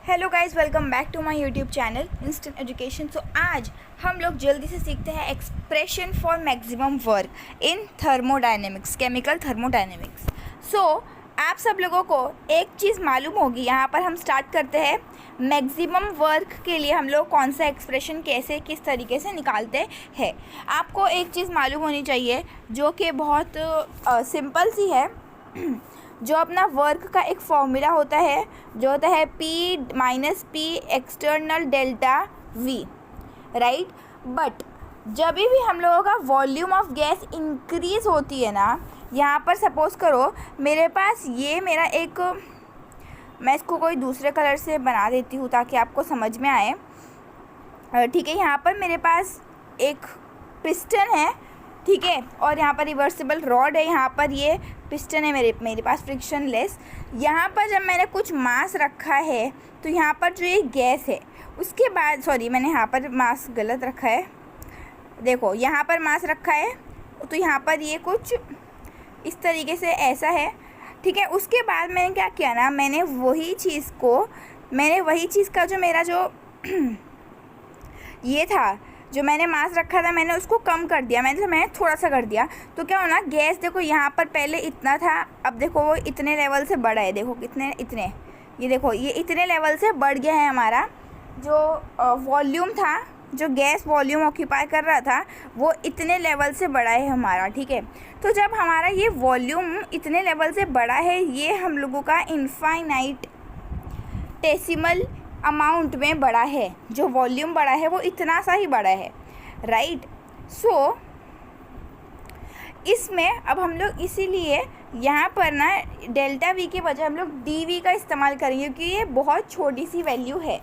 Hello guys, welcome back to my YouTube channel instant education. So आज हम लोग जल्दी से सीखते हैं expression for maximum work in thermodynamics, chemical thermodynamics. So आप सब लोगों को एक चीज़ मालूम होगी। यहाँ पर हम स्टार्ट करते हैं मैक्सिमम वर्क के लिए हम लोग कौन सा एक्सप्रेशन कैसे किस तरीके से निकालते हैं। आपको एक चीज़ मालूम होनी चाहिए जो कि बहुत सिंपल सी है। जो अपना वर्क का एक फॉर्मूला होता है जो होता है P minus P external delta V, right. But जब भी हम लोगों का वॉल्यूम ऑफ गैस इंक्रीज़ होती है ना, यहाँ पर सपोज करो मेरे पास ये मेरा एक, मैं इसको कोई दूसरे कलर से बना देती हूँ ताकि आपको समझ में आए। ठीक है, यहाँ पर मेरे पास एक पिस्टन है, ठीक है, और यहाँ पर रिवर्सिबल रॉड है। यहाँ पर ये पिस्टन है मेरे पास फ्रिक्शन लेस। यहाँ पर जब मैंने कुछ मास रखा है तो यहाँ पर जो ये गैस है उसके बाद, सॉरी मैंने यहाँ पर मास गलत रखा है, देखो यहाँ पर मास रखा है तो यहाँ पर ये कुछ इस तरीके से ऐसा है, ठीक है। उसके बाद मैंने क्या किया ना, मैंने वही चीज़ का जो मेरा जो ये था, जो मैंने मास रखा था मैंने उसको कम कर दिया, मैंने थोड़ा सा कर दिया। तो क्या होना, गैस देखो यहाँ पर पहले इतना था, अब देखो वो इतने लेवल से बढ़ा है, देखो इतने ये देखो ये इतने लेवल से बढ़ गया है। हमारा जो वॉल्यूम था, जो गैस वॉल्यूम ऑक्यूपाई कर रहा था वो इतने लेवल से बढ़ा है हमारा, ठीक है। तो जब हमारा ये वॉल्यूम इतने लेवल से बढ़ा है, ये हम लोगों का इनफाइनाइट डेसिमल अमाउंट में बढ़ा है, जो वॉल्यूम बढ़ा है वो इतना सा ही बढ़ा है, राइट। सो इसमें अब हम लोग इसीलिए यहाँ पर ना डेल्टा वी के बजाय हम लोग डी वी का इस्तेमाल करेंगे क्योंकि ये बहुत छोटी सी वैल्यू है,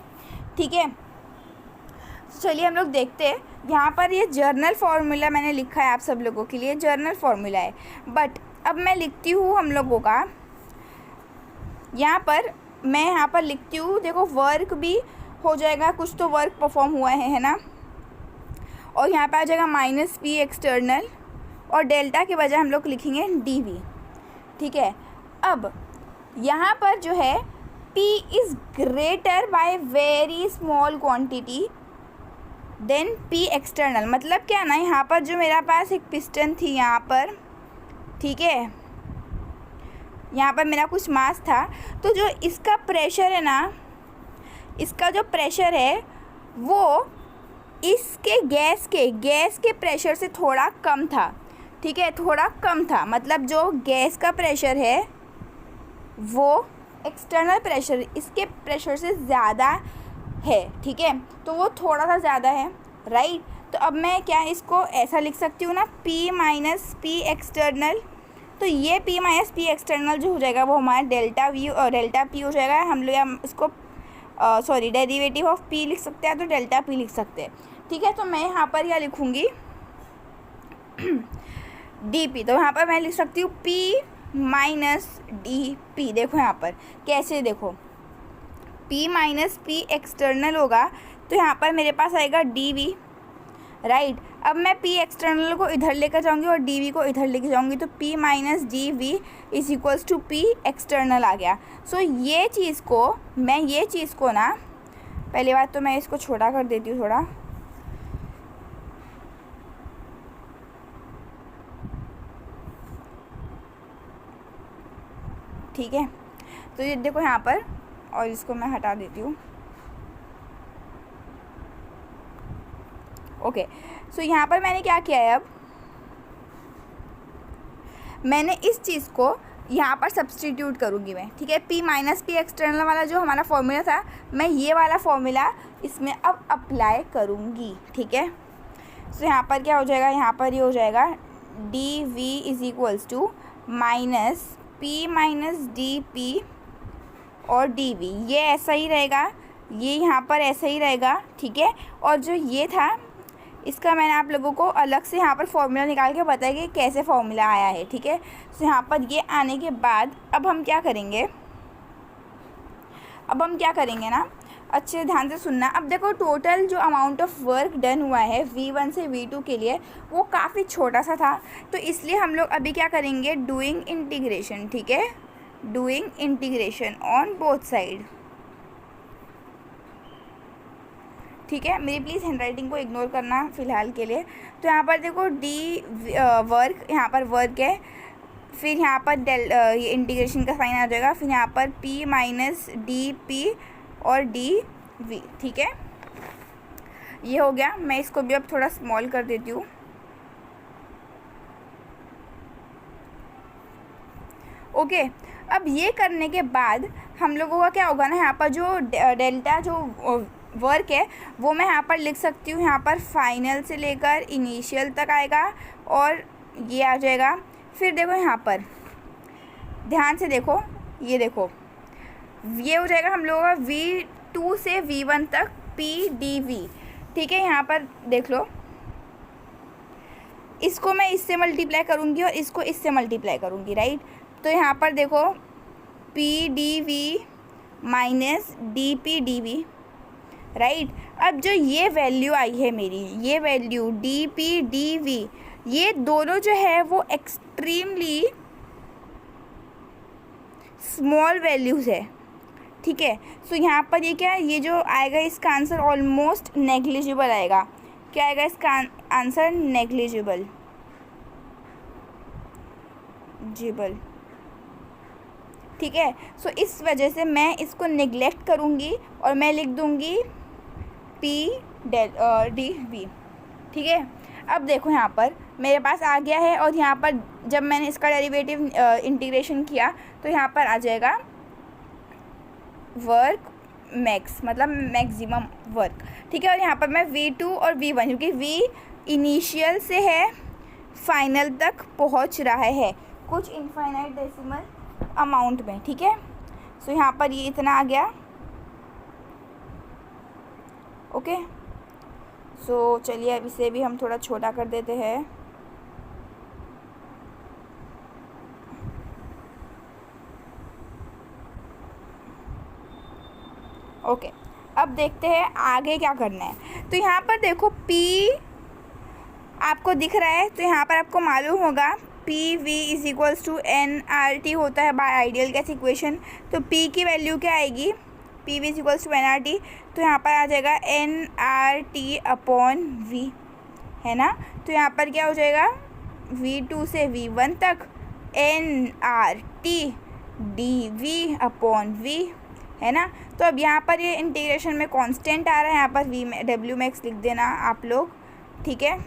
ठीक है। तो चलिए हम लोग देखते हैं। यहाँ पर ये जर्नल फार्मूला मैंने लिखा है आप सब लोगों के लिए, जर्नल फार्मूला है। बट अब मैं लिखती हूँ हम लोगों का, मैं यहाँ पर लिखती हूँ, देखो वर्क भी हो जाएगा, कुछ तो वर्क परफॉर्म हुआ है ना, और यहाँ पर आ जाएगा माइनस पी एक्सटर्नल, और डेल्टा के बजाय हम लोग लिखेंगे डी वी, ठीक है। अब यहाँ पर जो है P is greater by very small quantity than P external. मतलब क्या ना, यहाँ पर जो मेरा पास एक पिस्टन थी यहाँ पर, ठीक है, यहाँ पर मेरा कुछ मास था, तो जो इसका प्रेशर है ना, इसका जो प्रेशर है वो इसके गैस के प्रेशर से थोड़ा कम था, ठीक है, थोड़ा कम था। मतलब जो गैस का प्रेशर है वो एक्सटर्नल प्रेशर इसके प्रेशर से ज़्यादा है, ठीक है, तो वो थोड़ा सा ज़्यादा है, राइट। तो अब मैं क्या इसको ऐसा लिख सकती हूँ ना, P माइनस पी एक्सटर्नल। तो ये P माइनस पी एक्सटर्नल जो हो जाएगा वो हमारा डेल्टा वी और डेल्टा P हो जाएगा। हम लोग इसको डेरिवेटिव ऑफ P लिख सकते हैं, तो डेल्टा P लिख सकते हैं, ठीक है। तो मैं यहाँ पर क्या लिखूँगी dP, तो यहाँ पर मैं लिख सकती हूँ P माइनस dP। देखो यहाँ पर कैसे, देखो P माइनस पी एक्सटर्नल होगा तो यहाँ पर मेरे पास आएगा dV, राइट। अब मैं P एक्सटर्नल को इधर लेकर जाऊँगी और dV को इधर लेकर जाऊँगी, तो P minus dV is equals to P external आ गया। सो ये चीज़ को ना, पहली बात तो मैं इसको छोटा कर देती हूँ थोड़ा, ठीक है। तो ये देखो यहाँ पर, और इसको मैं हटा देती हूँ, ओके। सो यहाँ पर मैंने क्या किया है, अब मैंने इस चीज़ को यहाँ पर सब्सटीट्यूट करूँगी मैं, ठीक है। P माइनस पी एक्सटर्नल वाला जो हमारा फॉर्मूला था, मैं ये वाला फॉर्मूला इसमें अब अप्लाई करूँगी, ठीक है। सो यहाँ पर क्या हो जाएगा, यहाँ पर ये हो जाएगा D V is equals to minus P minus D P और डी वी, ये ऐसा ही रहेगा, ये यहाँ पर ऐसा ही रहेगा, ठीक है। और जो ये था इसका मैंने आप लोगों को अलग से यहाँ पर फॉर्मूला निकाल के बताया कि कैसे फॉर्मूला आया है, ठीक है। तो यहाँ पर ये आने के बाद अब हम क्या करेंगे ना, अच्छे ध्यान से सुनना। अब देखो टोटल जो अमाउंट ऑफ वर्क डन हुआ है V1 से V2 के लिए वो काफ़ी छोटा सा था, तो इसलिए हम लोग अभी क्या करेंगे, डूइंग इंटीग्रेशन, ठीक है, doing integration on both side, ठीक है, मेरी प्लीज़ हैंडराइटिंग को इग्नोर करना फ़िलहाल के लिए। तो यहाँ पर देखो डी वर्क, यहाँ पर वर्क है, फिर यहाँ पर ये इंटीग्रेशन का साइन आ जाएगा, फिर यहाँ पर p माइनस डी पी और डी वी। ठीक है, ये हो गया। मैं इसको भी अब थोड़ा स्मॉल कर देती हूँ। ओके, अब ये करने के बाद हम लोगों का क्या होगा ना, यहाँ पर जो डेल्टा जो वर्क है वो मैं यहाँ पर लिख सकती हूँ, यहाँ पर फाइनल से लेकर इनिशियल तक आएगा और ये आ जाएगा। फिर देखो यहाँ पर ध्यान से देखो, ये देखो ये हो जाएगा हम लोगों का V2 से V1 तक PdV। ठीक है, यहाँ पर देख लो, इसको मैं इससे मल्टीप्लाई करूँगी और इसको इससे मल्टीप्लाई करूँगी, राइट। तो यहाँ पर देखो PdV माइनस DPdV, राइट। अब जो ये वैल्यू आई है मेरी, ये वैल्यू DPdV, ये दोनों जो है वो एक्सट्रीमली स्मॉल वैल्यूज़ है। ठीक है, सो यहाँ पर ये क्या है, ये जो आएगा इसका आंसर ऑलमोस्ट नेग्लिजिबल आएगा। क्या आएगा इसका आंसर? नेग्लिजिबल जिबल। ठीक है, सो इस वजह से मैं इसको निगलेक्ट करूँगी और मैं लिख दूँगी PdV। ठीक है, अब देखो यहाँ पर मेरे पास आ गया है और यहाँ पर जब मैंने इसका डेरिवेटिव इंटीग्रेशन किया तो यहाँ पर आ जाएगा वर्क मैक्स, मतलब मैक्सिमम वर्क। ठीक है, और यहाँ पर मैं V2 और V1, क्योंकि V इनिशियल से है फाइनल तक पहुँच रहा है कुछ इनफाइनाइट डेसिमल अमाउंट में। ठीक है, सो यहाँ पर ये इतना आ गया। ओके, सो चलिए अब इसे भी हम थोड़ा छोटा कर देते हैं। ओके, अब देखते हैं आगे क्या करना है। तो यहाँ पर देखो P आपको दिख रहा है, तो यहाँ पर आपको मालूम होगा PV is equals to NRT होता है बाय आइडियल गैस इक्वेशन। तो P की वैल्यू क्या आएगी? PV is equals to NRT। तो यहाँ पर आ जाएगा NRT अपॉन V, है ना। तो यहाँ पर क्या हो जाएगा, V2 से V1 तक NRT dV अपॉन V, है ना। तो अब यहाँ पर ये इंटीग्रेशन में कांस्टेंट आ रहा है, यहाँ पर W मैक्स लिख देना आप लोग। ठीक है,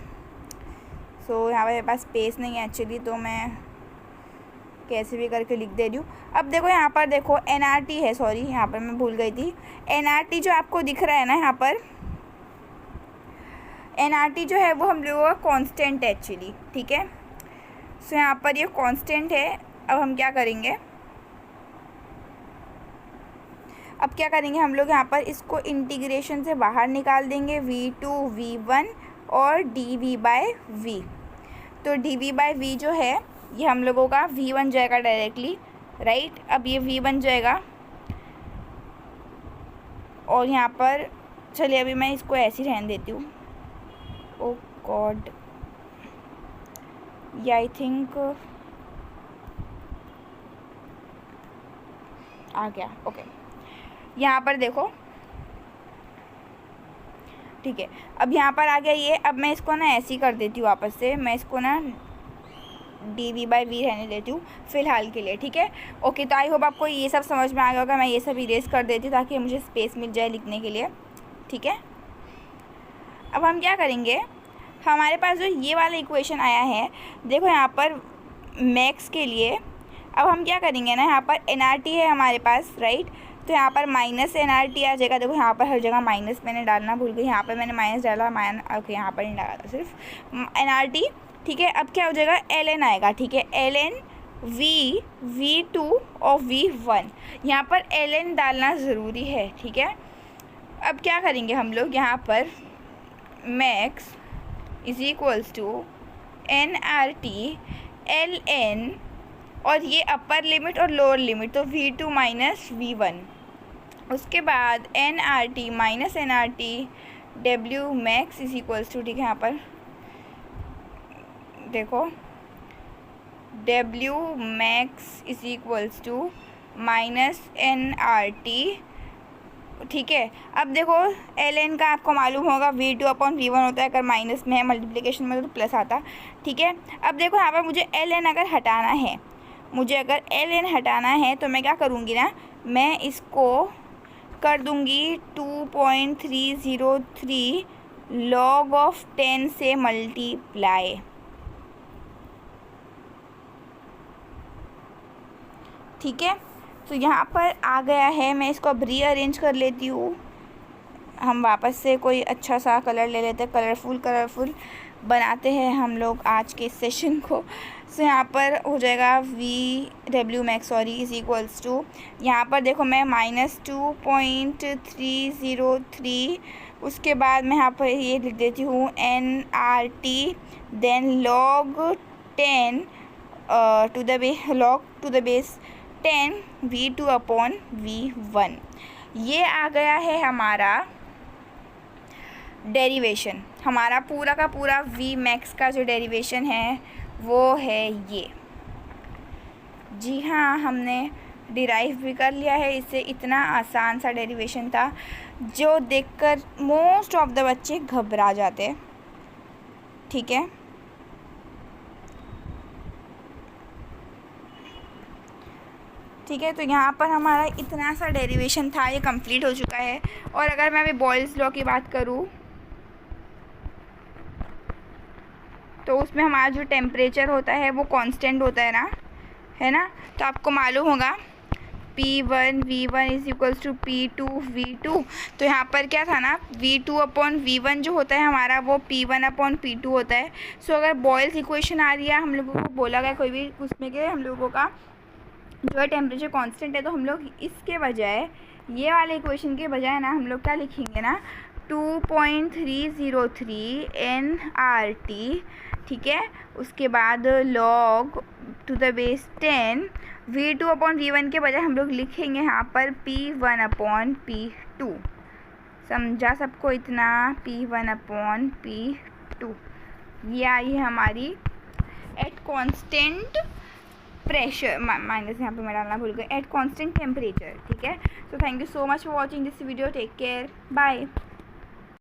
सो यहाँ पर मेरे पास स्पेस नहीं है एक्चुअली, तो मैं कैसे भी करके लिख दे रही हूँ। अब देखो यहाँ पर देखो NRT है, सॉरी यहाँ पर मैं भूल गई थी। NRT जो आपको दिख रहा है ना, यहाँ पर NRT जो है वो हम लोगों का कांस्टेंट है एक्चुअली। ठीक है, सो यहाँ पर ये कांस्टेंट है। अब हम क्या करेंगे, अब क्या करेंगे हम लोग, यहाँ पर इसको इंटीग्रेशन से बाहर निकाल देंगे, V2 V1 और dV बाय V। तो dV बाय V जो है ये हम लोगों का V बन जाएगा डायरेक्टली, राइट। अब ये V बन जाएगा और यहाँ पर चलिए अभी मैं इसको ऐसे ही रहने देती हूँ। ओ गॉड, ये आई थिंक आ गया। ओके, यहाँ पर देखो, ठीक है, अब यहाँ पर आ गया ये। अब मैं इसको ना ऐसे ही कर देती हूँ वापस से, मैं इसको ना dV बाय V रहने देती हूँ फ़िलहाल के लिए। ठीक है, ओके। तो आई होप आपको ये सब समझ में आ गया होगा। मैं ये सब इरेज कर देती हूँ ताकि मुझे स्पेस मिल जाए लिखने के लिए। ठीक है, अब हम क्या करेंगे, हमारे पास जो ये वाला इक्वेशन आया है, देखो यहाँ पर मैक्स के लिए, अब हम क्या करेंगे ना, यहाँ पर NRT है हमारे पास, राइट। तो यहाँ पर माइनस NRT आ जाएगा। देखो यहाँ पर हर जगह माइनस मैंने डालना भूल गई, यहाँ पर मैंने माइनस डाला, ओके यहाँ पर नहीं डाला था, सिर्फ NRT। ठीक है, अब क्या हो जाएगा, LN आएगा। ठीक है, LN V2 और V1, यहाँ पर LN डालना ज़रूरी है। ठीक है, अब क्या करेंगे हम लोग, यहाँ पर max is equals to NRT LN और ये अपर लिमिट और लोअर लिमिट, तो V2 माइनस V1। उसके बाद NRT minus NRT W max is equals to, ठीक है, यहाँ पर देखो W max is equals to minus NRT ठीक है। अब देखो ln का आपको मालूम होगा V2/V1 होता है, अगर माइनस में है मल्टीप्लिकेशन में तो प्लस आता। ठीक है, अब देखो यहाँ पर मुझे ln अगर हटाना है, तो मैं क्या करूँगी ना, मैं इसको कर दूँगी 2.303 log ऑफ 10 से मल्टीप्लाई। ठीक है, तो यहाँ पर आ गया है। मैं इसको अब रीअरेंज कर लेती हूँ। हम वापस से कोई अच्छा सा कलर ले लेते हैं, कलरफुल बनाते हैं हम लोग आज के सेशन को। सो यहाँ पर हो जाएगा VW max is equals to, यहाँ पर देखो मैं -2.303, उसके बाद मैं यहाँ पर ये लिख देती हूँ NRT, then log 10 log to the base 10 V2/V1। ये आ गया है हमारा डेरिवेशन। हमारा पूरा का पूरा V max का जो डेरिवेशन है वो है ये। जी हाँ, हमने डिराइव भी कर लिया है इसे। इतना आसान सा डेरिवेशन था जो देखकर मोस्ट ऑफ द बच्चे घबरा जाते। ठीक है, तो यहाँ पर हमारा इतना सा डेरिवेशन था, ये कंप्लीट हो चुका है। और अगर मैं अभी बॉयल्स लॉ की बात करूँ तो उसमें हमारा जो टेम्परेचर होता है वो कांस्टेंट होता है ना। तो आपको मालूम होगा P1 V1 is equals to P2 V2। तो यहाँ पर क्या था ना, V2/V1 जो होता है हमारा वो P1/P2 होता है। सो अगर बॉयल्स इक्वेशन आ रही है, हम लोगों को बोला गया कोई भी उसमें के हम लोगों का जो है टेम्परेचर कांस्टेंट है, तो हम लोग इसके बजाय, ये वाले इक्वेशन के बजाय ना, हम लोग क्या लिखेंगे ना, 2.303 NRT। ठीक है, उसके बाद log to the base 10 V2/V1 के बजाय हम लोग लिखेंगे यहाँ पर P1/P2। समझा सबको इतना? P1/P2। ये आई है हमारी एट कांस्टेंट प्रेशर, माइनस यहाँ पे मैं डालना भूल गई, एट कांस्टेंट टेम्परेचर। ठीक है, so thank you so much for watching this video. Take care, bye.